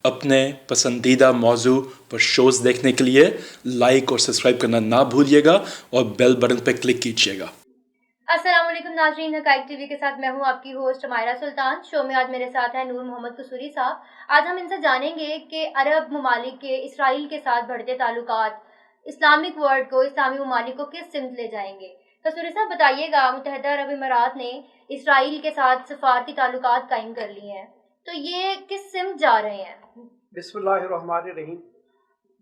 अपने पसंदीदा मौजू पर शोज़ देखने के लिए लाइक और सब्सक्राइब करना ना भूलिएगा और बेल बटन पर क्लिक कीजिएगा। अस्सलाम वालेकुम नाज़रीन, हक़ाइक़ टीवी के साथ मैं हूं आपकी होस्ट मायरा सुल्तान। शो में आज मेरे साथ हैं नूर मोहम्मद कसूरी साहब। आज हम इनसे जानेंगे कि अरब ममालिक के इसराइल के साथ बढ़ते ताल्लुकात इस्लामिक वर्ल्ड को, इस्लामी ममालिक को किस सिमत ले जाएंगे। कसूरी साहब बताइएगा, मुत्तहिदा अरब इमारात ने इसराइल के साथ सफारती ताल्लुकात कायम कर लिए हैं, तो ये किस सिमत जा रहे हैं? बिस्मिल्लाहिर्रहमानिर्रहीम।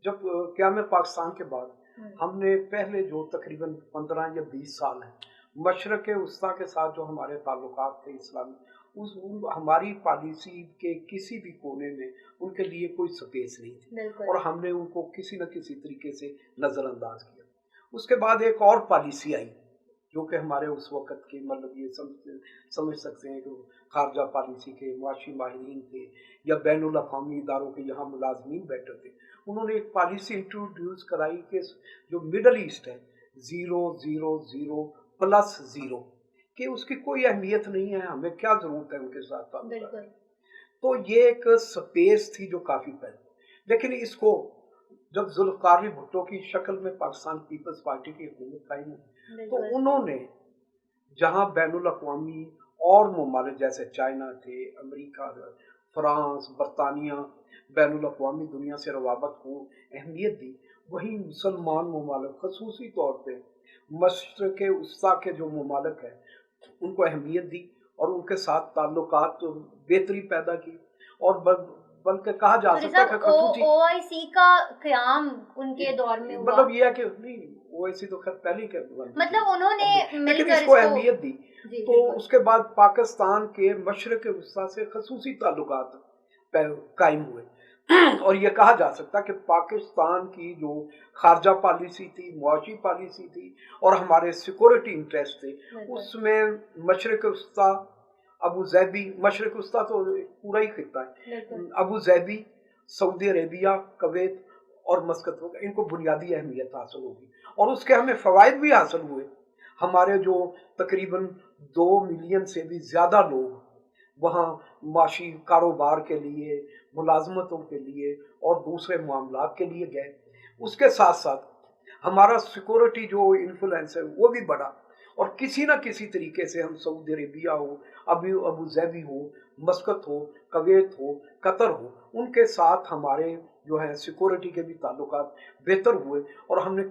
जब क़याम पाकिस्तान के बाद हमने पहले जो तकरीबन 15 या 20 साल हैं मशरक़ वस्ता के साथ जो हमारे ताल्लुकात थे इस्लामी, हमारी पॉलिसी के किसी भी कोने में उनके लिए कोई स्पेस नहीं थी और हमने उनको किसी न किसी तरीके से नज़रअंदाज किया। उसके बाद एक और पॉलिसी आई जो कि हमारे उस वक़्त के मतलब ये समझ सकते हैं कि खारजा पॉलिसी के मुआशी माहिरीन थे या बैनुल अक़वामी इदारों के यहाँ मुलाजमीन बैठे थे। उन्होंने एक पॉलिसी इंट्रोड्यूस कराई कि जो मिडल ईस्ट है 000+0 कि उसकी कोई अहमियत नहीं है, हमें क्या ज़रूरत है उनके साथ। तो ये एक स्पेस थी जो काफ़ी पहले, लेकिन इसको जब ज़ुल्फ़िकार भुट्टो की शक्ल में पाकिस्तान पीपल्स पार्टी की हुकूमत कायम हुई तो उन्होंने जहाँ बैनुल अक़वामी और ममालिक जैसे चाइना थे, अमेरिका, फ्रांस, बरतानिया बैनुल अक़वामी दुनिया से रवाबत को अहमियत दी, वहीं मुसलमान ममालिक ख़ुसूसी तौर पर मशरक़ वस्ता के जो ममालिक हैं उनको अहमियत दी और उनके साथ ताल्लुकात तो बेहतरी पैदा की। और बल्कि कहा जा सकता है कि OIC का क़याम उनके दौर में हुआ। मतलब ये है कि नहीं, OIC तो खैर पहले के मतलब उन्होंने लेकिन इसको अहमियत दी। तो उसके बाद पाकिस्तान के मशरक़ वस्ता से ख़ुसूसी ताल्लुकात कायम हुए और ये कहा जा सकता है कि पाकिस्तान की जो खारजा पॉलिसी थी, मुआशी पॉलिसी थी और हमारे सिक्योरिटी इंटरेस्ट थे, उसमें मशरक़ वस्ता, अबू ज़ैबी, मशरक़ वस्ता तो पूरा ही खित्ता है, अबू ज़ैबी, सऊदी अरेबिया, कुवैत और मस्कत, इनको बुनियादी अहमियत हासिल होगी और उसके हमें फ़वाइद भी हासिल हुए। हमारे जो तकरीबन 2 मिलियन से भी ज़्यादा लोग वहाँ माशी कारोबार के लिए, मुलाजमतों के लिए और दूसरे मामलात के लिए गए। उसके साथ साथ हमारा सिक्योरिटी जो इन्फ्लुएंस है वो भी बढ़ा और किसी न किसी तरीके से हम सऊदी अरेबिया हो, अबू ज़ैबी हो, मस्कत हो, कुवैत हो, कतर हो, उनके साथ हमारे जो है सिक्योरिटी के भी ताल्लुकात बेहतर हुए और हमने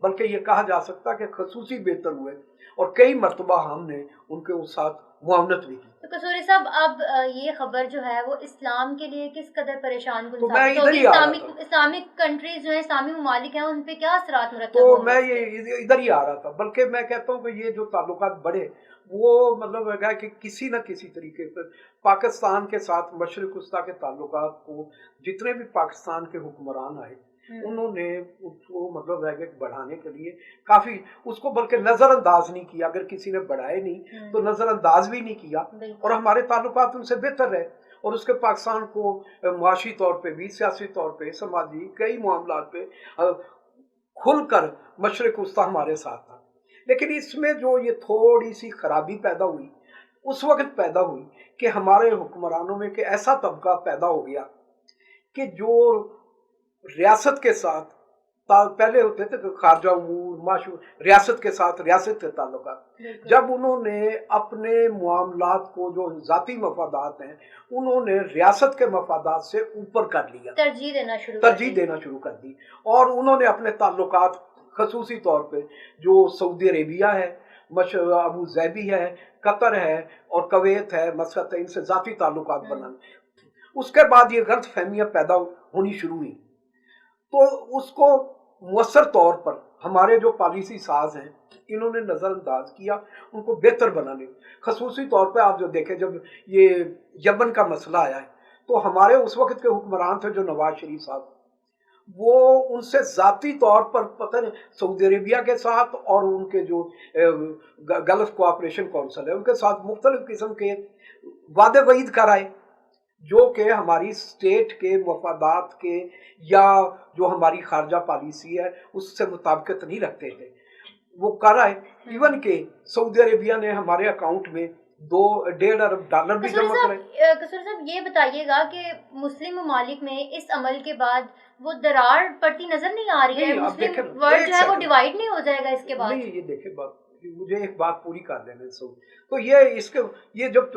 बल्कि ये कहा जा सकता है कि खसूसी बेहतर हुए और कई मरतबा हमने उनके साथ मुआवनत भी की। तो कसूरी साहब, अब ये खबर जो है वो इस्लाम के लिए किस कदर परेशान कुन साबित होगी? इस्लामिक कंट्रीज जो है, इस्लामी ममालिक हैं, उन पे क्या असरात मुरतब होंगे? तो मैं ये इधर ही आ रहा था, बल्कि मैं कहता हूँ कि ये जो ताल्लुकात बढ़े वो मतलब है कि किसी न किसी तरीके पर पाकिस्तान के साथ मशरक़ वस्ता के ताल्लुकात को जितने भी पाकिस्तान के हुक्मरान आए उन्होंने उसको मतलब है कि बढ़ाने के लिए काफ़ी उसको बल्कि नज़रअंदाज नहीं किया। अगर किसी ने बढ़ाए नहीं तो नज़रअंदाज भी नहीं किया और हमारे ताल्लुकात उनसे बेहतर रहे और उसके पाकिस्तान को मुआशी तौर पे भी, सियासी तौर पे, समाजी कई मामलात पे खुलकर मशरक़ वस्ता हमारे साथ था। लेकिन इसमें जो ये थोड़ी सी खराबी पैदा हुई उस वक्त पैदा हुई कि हमारे हुक्मरानों में कि ऐसा तबका पैदा हो गया कि जो रियासत के साथ पहले होते थे खारजा उमूर, माशूर, रियासत के साथ रियासत के ताल्लुकात, जब उन्होंने अपने मामलात को जो ज़ाती मफादात हैं उन्होंने रियासत के मफादात से ऊपर कर लिया, तरजीह देना शुरू कर दी और उन्होंने अपने ताल्लुकात खसूसी तौर पे जो सऊदी अरेबिया है, अबू ज़ैबी है, कतर है और कुवैत है, मस्कत है, इनसे ज़ाती ताल्लुकात बनाने। उसके बाद ये गलत फहमियाँ पैदा होनी शुरू हुई तो उसको मुअस्सर तौर पर हमारे जो पॉलिसी साज हैं इन्होंने नज़रअंदाज किया उनको बेहतर बनाने। खसूसी तौर पर आप जो देखें जब ये यमन का मसला आया है तो हमारे उस वक्त के हुक्मरान थे जो नवाज शरीफ साहब, वो उनसे ज़ाती तौर पर पता नहीं सऊदी अरेबिया के साथ और उनके जो गल्फ़ कोऑपरेशन काउंसिल है उनके साथ मुख्तलिफ़ किस्म के वादे वईद कराए जो कि हमारी स्टेट के मफादात के या जो हमारी खारजा पॉलिसी है उससे मुताबिकत नहीं रखते थे, वो कर आए। इवन के सऊदी अरेबिया ने हमारे अकाउंट में 2.5 अरब डॉलर भी जमा करें। कसूरी साहब ये बताइएगा कि मुस्लिम ममालिक में इस अमल के बाद वो दरार पड़ती नजर नहीं आ रही है, नहीं, आप मुस्लिम देखें, वर्ल्ड एक जो है वो सेकंड। डिवाइड नहीं हो जाएगा इसके बाद? नहीं, ये देखे बात, मुझे एक बात पूरी कर देने दो। तो ये जब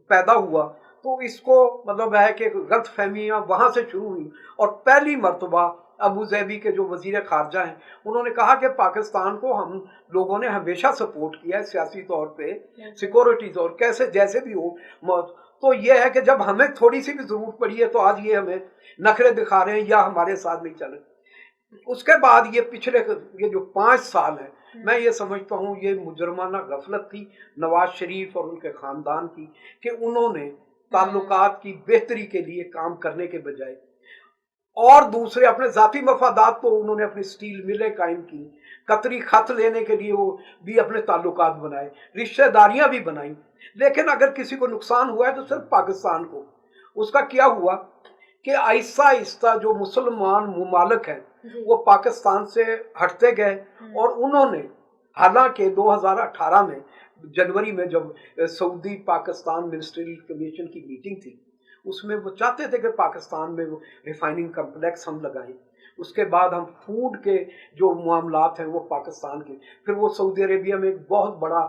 पैदा हुआ तो इसको मतलब है कि गलत फहमियाँ वहाँ से शुरू हुई, और पहली मर्तबा अबू ज़ैबी के जो वज़ीर ख़ारजा हैं उन्होंने कहा कि पाकिस्तान को हम लोगों ने हमेशा सपोर्ट किया है सियासी तौर पे, सिक्योरिटीज़ और कैसे जैसे भी हो। तो ये है कि जब हमें थोड़ी सी भी ज़रूरत पड़ी है तो आज ये हमें नखरे दिखा रहे हैं या हमारे साथ नहीं चल रहे। उसके बाद ये जो 5 साल है, मैं ये समझता हूँ ये मुजरमाना गफलत थी नवाज शरीफ और उनके ख़ानदान की, कि उन्होंने ताल्लुकात की बेहतरी के लिए काम करने के बजाय और दूसरे अपने ज़ाती मफादात को उन्होंने अपनी स्टील मिलें कायम की, कतरी खत लेने के लिए वो भी अपने ताल्लुकात बनाए, रिश्तेदारियां भी बनाई। लेकिन अगर किसी को नुकसान हुआ है तो सिर्फ पाकिस्तान को। उसका क्या हुआ कि आहिस्ता आहिस्ता जो मुसलमान मुमालिक हैं वो पाकिस्तान से हटते गए, और उन्होंने हालांकि 2018 में जनवरी में जब सऊदी पाकिस्तान मिनिस्ट्रियल कमीशन की मीटिंग थी उसमें वो चाहते थे कि पाकिस्तान में वो रिफाइनिंग कम्प्लेक्स हम लगाएं, उसके बाद हम फूड के जो मामलात हैं वो पाकिस्तान के, फिर वो सऊदी अरेबिया में एक बहुत बड़ा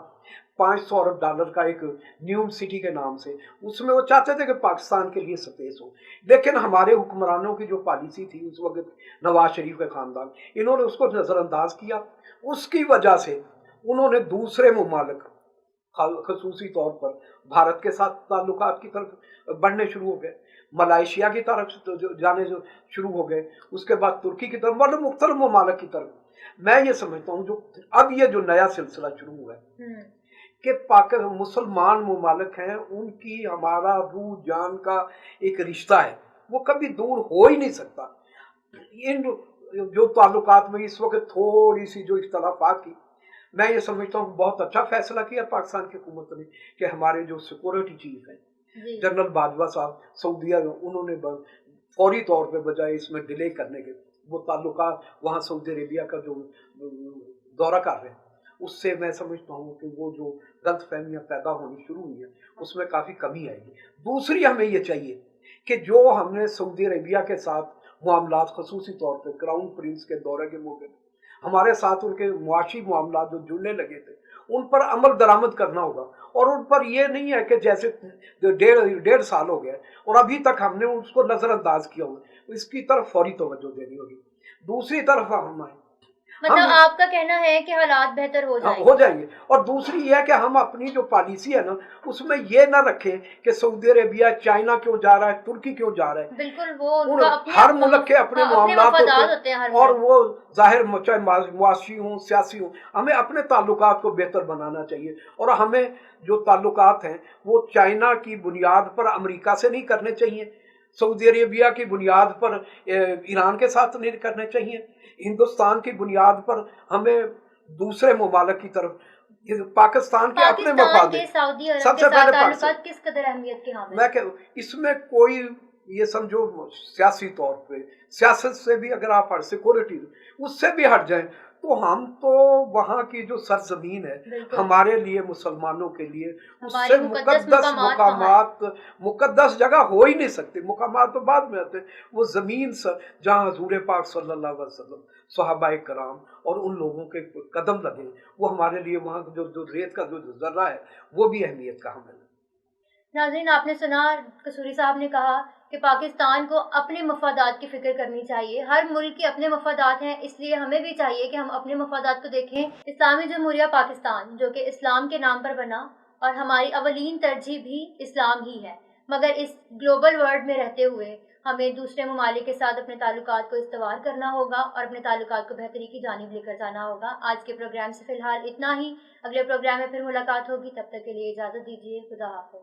500 अरब डॉलर का एक न्यूम सिटी के नाम से, उसमें वो चाहते थे कि पाकिस्तान के लिए स्पेस हो। लेकिन हमारे हुक्मरानों की जो पॉलिसी थी उस वक्त, नवाज शरीफ के ख़ानदान, इन्होंने उसको नज़रअंदाज किया। उसकी वजह से उन्होंने दूसरे मुमालिक खसूसी तौर पर भारत के साथ ताल्लुकात की तरफ बढ़ने शुरू हो गए, मलाइशिया की तरफ जाने शुरू हो गए, उसके बाद तुर्की की तरफ, मतलब मुख्तलिफ ममालिक की तरफ। मैं ये समझता हूँ जो अब ये जो नया सिलसिला शुरू हुआ है कि पाकिस्तान मुसलमान ममालिक हैं, उनकी हमारा रूह जान का एक रिश्ता है, वो कभी दूर हो ही नहीं सकता। इन जो ताल्लुकात में इस वक्त थोड़ी सी जो इख्तलाफात की, मैं ये समझता हूँ बहुत अच्छा फैसला किया पाकिस्तान की हुकूमत ने कि हमारे जो सिक्योरिटी चीफ हैं जनरल बाजवा साहब सऊदीया, उन्होंने फौरी तौर पे बजाय इसमें डिले करने के, वो ताल्लुकात वहाँ सऊदी अरेबिया का जो दौरा कर रहे हैं, उससे मैं समझता हूँ कि वो जो गलत फहमियाँ पैदा होनी शुरू हुई हैं उसमें काफ़ी कमी आएगी। दूसरी हमें ये चाहिए कि जो हमने सऊदी अरेबिया के साथ मामलात खसूसी तौर पर क्राउन प्रिंस के दौरे के मौके पर हमारे साथ उनके मुआशी मामला जो जुड़ने लगे थे उन पर अमल दरामद करना होगा, और उन पर ये नहीं है कि जैसे 1.5 साल हो गया और अभी तक हमने उसको नज़रअंदाज किया हुआ, इसकी तरफ फौरी तवज्जो देनी होगी। दूसरी तरफ हम मतलब आपका कहना है कि हालात बेहतर हो जाएंगे। और दूसरी ये है कि हम अपनी जो पॉलिसी है ना उसमें ये ना रखें कि सऊदी अरेबिया चाइना क्यों जा रहा है, तुर्की क्यों जा रहा है। बिल्कुल, वो हर मुल्क के अपने मामलात होते हैं, और वो जाहिर चाहे मुआशी हो सियासी हो, हमें अपने ताल्लुकात को बेहतर बनाना चाहिए। और हमें जो ताल्लुकात हैं वो चाइना की बुनियाद पर अमेरिका से नहीं करने चाहिए, सऊदी अरेबिया की बुनियाद पर ईरान के साथ नहीं करने चाहिए, हिंदुस्तान की बुनियाद पर हमें दूसरे ममालिक की तरफ, पाकिस्तान के अपने मफाद, सबसे पहले पाकिस्तान किस कदर अहमियत के हामिल। मैं इसमें कोई ये समझो सियासी तौर पे, सियासत से भी अगर आप सिक्योरिटी उससे भी हट जाएं तो हम तो वहाँ की जो सरजमीन है हमारे लिए मुसलमानों के लिए उससे मुकद्दस जगह हो ही नहीं सकती। मुकामात तो बाद में आते, वो ज़मीन जहाँ हजूर पाक सल्लल्लाहु अलैहि वसल्लम सहाबाए कराम और उन लोगों के कदम लगे, वो हमारे लिए वहाँ जो रेत का जो जर्रा है वो भी अहमियत का हमल है। नाज़रीन, आपने सुना कसूरी साहब ने कहा कि पाकिस्तान को अपने मफादात की फ़िक्र करनी चाहिए। हर मुल्क के अपने मफादात हैं, इसलिए हमें भी चाहिए कि हम अपने मफादात को देखें। इस्लामी जमहूरिया पाकिस्तान जो कि इस्लाम के नाम पर बना, और हमारी अवलीन तरजीह भी इस्लाम ही है, मगर इस ग्लोबल वर्ल्ड में रहते हुए हमें दूसरे ममालिक के साथ अपने ताल्लुकात को इस्तवार करना होगा और अपने ताल्लुकात को बेहतरी की जानिब लेकर जाना होगा। आज के प्रोग्राम से फ़िलहाल इतना ही, अगले प्रोग्राम में फिर मुलाकात होगी, तब तक के लिए इजाज़त दीजिए। खुदा हाफ़िज़।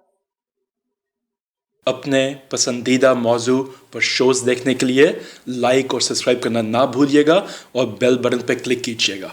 अपने पसंदीदा मौजू पर शोज़ देखने के लिए लाइक और सब्सक्राइब करना ना भूलिएगा और बेल बटन पर क्लिक कीजिएगा।